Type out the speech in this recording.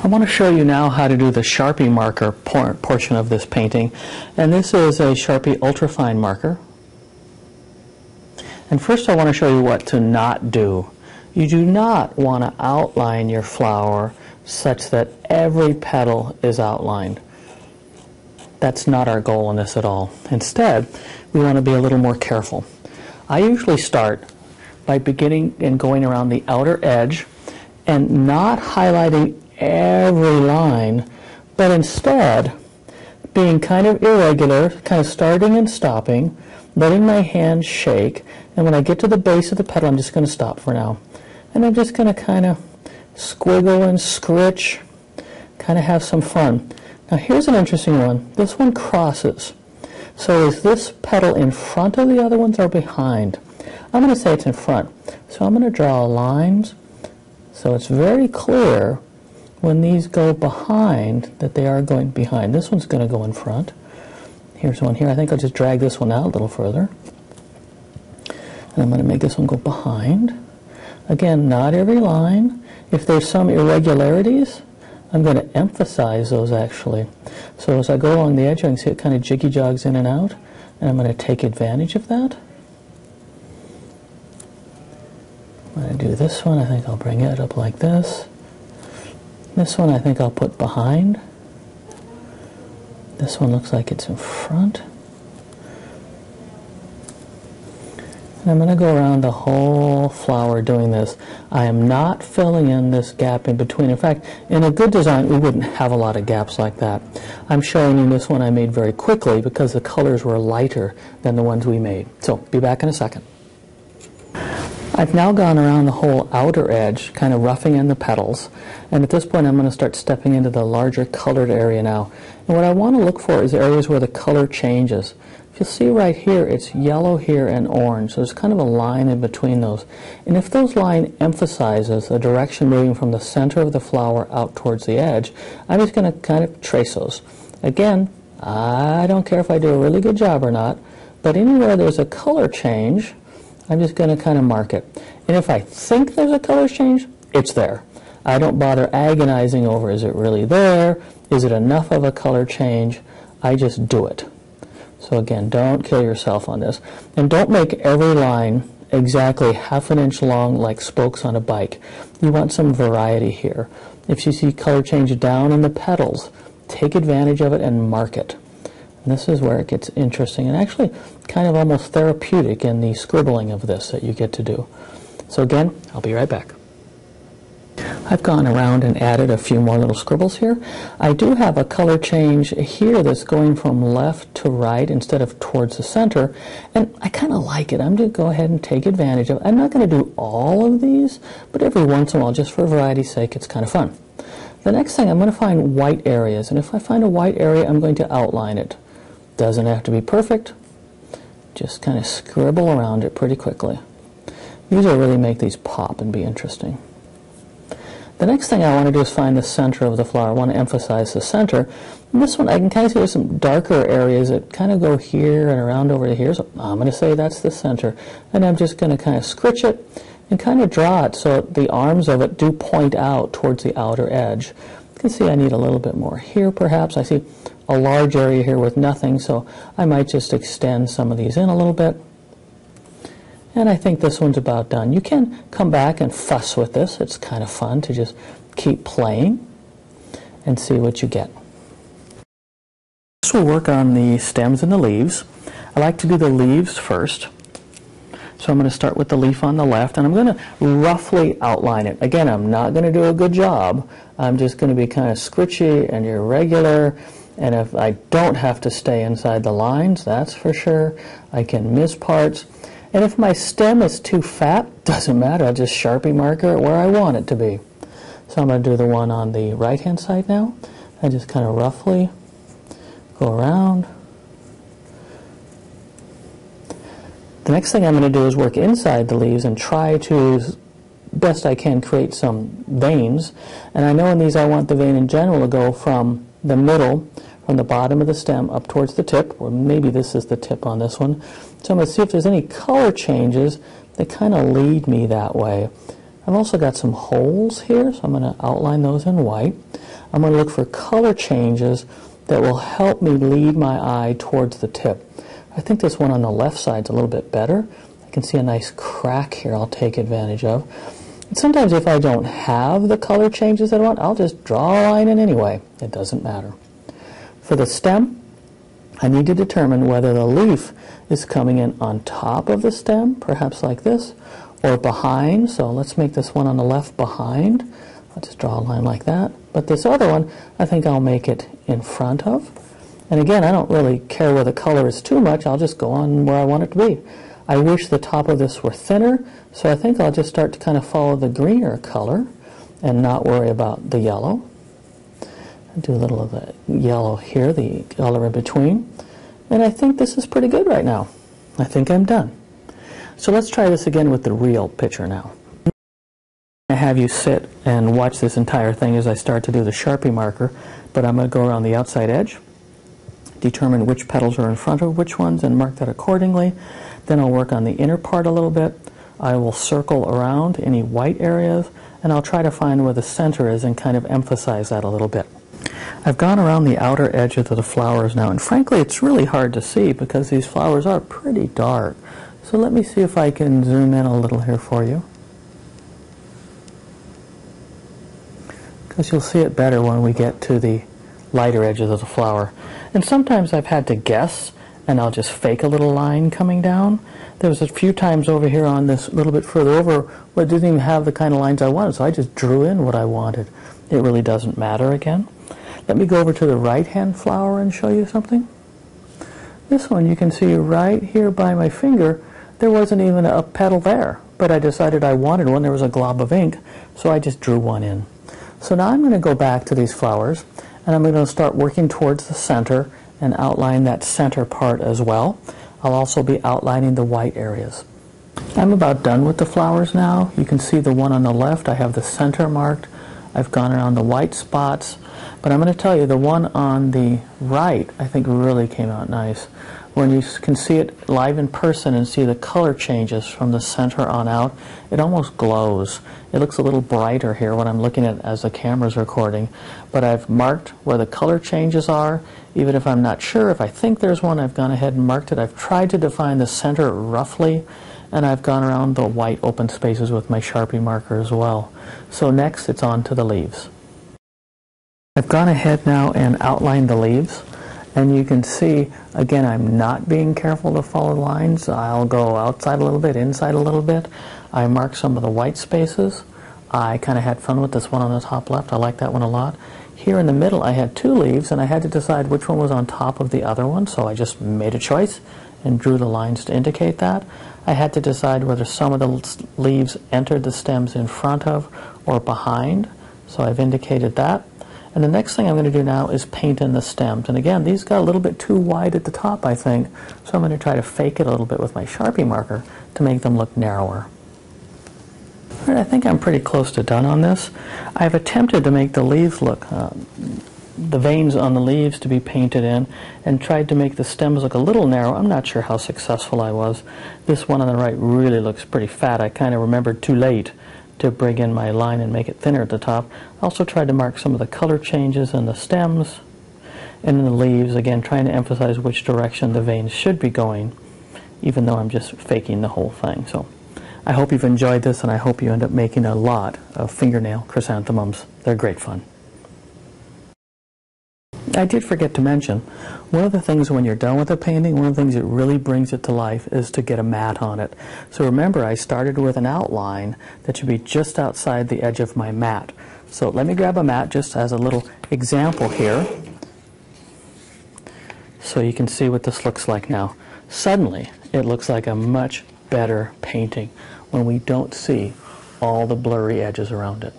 I want to show you now how to do the Sharpie marker portion of this painting. And this is a Sharpie ultrafine marker. And first I want to show you what to not do. You do not want to outline your flower such that every petal is outlined. That's not our goal in this at all. Instead, we want to be a little more careful. I usually start by beginning and going around the outer edge and not highlighting every line, but instead being kind of irregular, kind of starting and stopping, letting my hand shake, and when I get to the base of the petal, I'm just going to stop for now. And I'm just going to kind of squiggle and scritch, kind of have some fun. Now here's an interesting one. This one crosses. So is this petal in front of the other ones or behind? I'm going to say it's in front. So I'm going to draw lines so it's very clear when these go behind that they are going behind. This one's going to go in front. Here's one here. I think I'll just drag this one out a little further. And I'm going to make this one go behind. Again, not every line. If there's some irregularities, I'm going to emphasize those actually. So as I go along the edge, I can see it kind of jiggy jogs in and out, and I'm going to take advantage of that. I'm going to do this one. I think I'll bring it up like this. This one I think I'll put behind. This one looks like it's in front. And I'm going to go around the whole flower doing this. I am not filling in this gap in between. In fact, in a good design, we wouldn't have a lot of gaps like that. I'm showing you this one I made very quickly because the colors were lighter than the ones we made. So, be back in a second. I've now gone around the whole outer edge, kind of roughing in the petals. And at this point, I'm going to start stepping into the larger colored area now. And what I want to look for is areas where the color changes. If you'll see right here, it's yellow here and orange. So there's kind of a line in between those. And if those line emphasizes a direction moving from the center of the flower out towards the edge, I'm just going to kind of trace those. Again, I don't care if I do a really good job or not, but anywhere there's a color change, I'm just going to kind of mark it. And if I think there's a color change, it's there. I don't bother agonizing over, is it really there? Is it enough of a color change? I just do it. So again, don't kill yourself on this. And don't make every line exactly half an inch long like spokes on a bike. You want some variety here. If you see color change down in the petals, take advantage of it and mark it. And this is where it gets interesting and actually kind of almost therapeutic in the scribbling of this that you get to do. So again, I'll be right back. I've gone around and added a few more little scribbles here. I do have a color change here that's going from left to right instead of towards the center, and I kind of like it. I'm going to go ahead and take advantage of it. I'm not going to do all of these, but every once in a while, just for variety's sake, it's kind of fun. The next thing, I'm going to find white areas, and if I find a white area, I'm going to outline it. Doesn't have to be perfect. Just kind of scribble around it pretty quickly. These will really make these pop and be interesting. The next thing I want to do is find the center of the flower. I want to emphasize the center. And this one, I can kind of see there's some darker areas that kind of go here and around over to here. So I'm going to say that's the center. And I'm just going to kind of scritch it and kind of draw it so the arms of it do point out towards the outer edge. You can see I need a little bit more here perhaps. I see a large area here with nothing, so I might just extend some of these in a little bit. And I think this one's about done. You can come back and fuss with this. It's kind of fun to just keep playing and see what you get. This will work on the stems and the leaves. I like to do the leaves first. So I'm going to start with the leaf on the left, and I'm going to roughly outline it. Again, I'm not going to do a good job. I'm just going to be kind of scritchy and irregular. And if I don't have to stay inside the lines, that's for sure. I can miss parts. And if my stem is too fat, doesn't matter. I'll just Sharpie marker it where I want it to be. So I'm going to do the one on the right-hand side now. I just kind of roughly go around. The next thing I'm going to do is work inside the leaves and try to, best I can, create some veins. And I know in these I want the vein in general to go from the middle, from the bottom of the stem up towards the tip, or maybe this is the tip on this one. So I'm going to see if there's any color changes that kind of lead me that way. I've also got some holes here, so I'm going to outline those in white. I'm going to look for color changes that will help me lead my eye towards the tip. I think this one on the left side is a little bit better. I can see a nice crack here I'll take advantage of. And sometimes if I don't have the color changes that I want, I'll just draw a line in anyway. It doesn't matter. For the stem, I need to determine whether the leaf is coming in on top of the stem, perhaps like this, or behind. So let's make this one on the left behind. I'll just draw a line like that. But this other one, I think I'll make it in front of. And again, I don't really care where the color is too much. I'll just go on where I want it to be. I wish the top of this were thinner, so I think I'll just start to kind of follow the greener color and not worry about the yellow. I'll do a little of the yellow here, the color in between. And I think this is pretty good right now. I think I'm done. So let's try this again with the real picture now. I have you sit and watch this entire thing as I start to do the Sharpie marker, but I'm going to go around the outside edge, determine which petals are in front of which ones, and mark that accordingly. Then I'll work on the inner part a little bit. I will circle around any white areas, and I'll try to find where the center is and kind of emphasize that a little bit. I've gone around the outer edges of the flowers now, and frankly it's really hard to see because these flowers are pretty dark. So let me see if I can zoom in a little here for you, because you'll see it better when we get to the lighter edges of the flower. And sometimes I've had to guess, and I'll just fake a little line coming down. There was a few times over here on this a little bit further over where it didn't even have the kind of lines I wanted, so I just drew in what I wanted. It really doesn't matter again. Let me go over to the right-hand flower and show you something. This one, you can see right here by my finger, there wasn't even a petal there, but I decided I wanted one. There was a glob of ink, so I just drew one in. So now I'm going to go back to these flowers, and I'm going to start working towards the center and outline that center part as well. I'll also be outlining the white areas. I'm about done with the flowers now. You can see the one on the left, I have the center marked. I've gone around the white spots, but I'm going to tell you the one on the right I think really came out nice. When you can see it live in person and see the color changes from the center on out, it almost glows. It looks a little brighter here when I'm looking at it as the camera's recording, but I've marked where the color changes are. Even if I'm not sure, if I think there's one, I've gone ahead and marked it. I've tried to define the center roughly, and I've gone around the white open spaces with my Sharpie marker as well. So next it's on to the leaves. I've gone ahead now and outlined the leaves, and you can see again I'm not being careful to follow lines. I'll go outside a little bit, inside a little bit. I marked some of the white spaces. I kind of had fun with this one on the top left. I like that one a lot. Here in the middle I had two leaves, and I had to decide which one was on top of the other one, so I just made a choice and drew the lines to indicate that. I had to decide whether some of the leaves entered the stems in front of or behind, so I've indicated that. And the next thing I'm going to do now is paint in the stems. And again, these got a little bit too wide at the top, I think, so I'm going to try to fake it a little bit with my Sharpie marker to make them look narrower. All right, I think I'm pretty close to done on this. I've attempted to make the leaves look, the veins on the leaves to be painted in, and tried to make the stems look a little narrow. I'm not sure how successful I was. This one on the right really looks pretty fat. I kind of remembered too late to bring in my line and make it thinner at the top. I also tried to mark some of the color changes in the stems and in the leaves, again trying to emphasize which direction the veins should be going, even though I'm just faking the whole thing. So I hope you've enjoyed this, and I hope you end up making a lot of fingernail chrysanthemums. They're great fun. I did forget to mention, one of the things when you're done with a painting, one of the things that really brings it to life is to get a mat on it. So remember, I started with an outline that should be just outside the edge of my mat. So let me grab a mat just as a little example here, so you can see what this looks like now. Suddenly, it looks like a much better painting when we don't see all the blurry edges around it.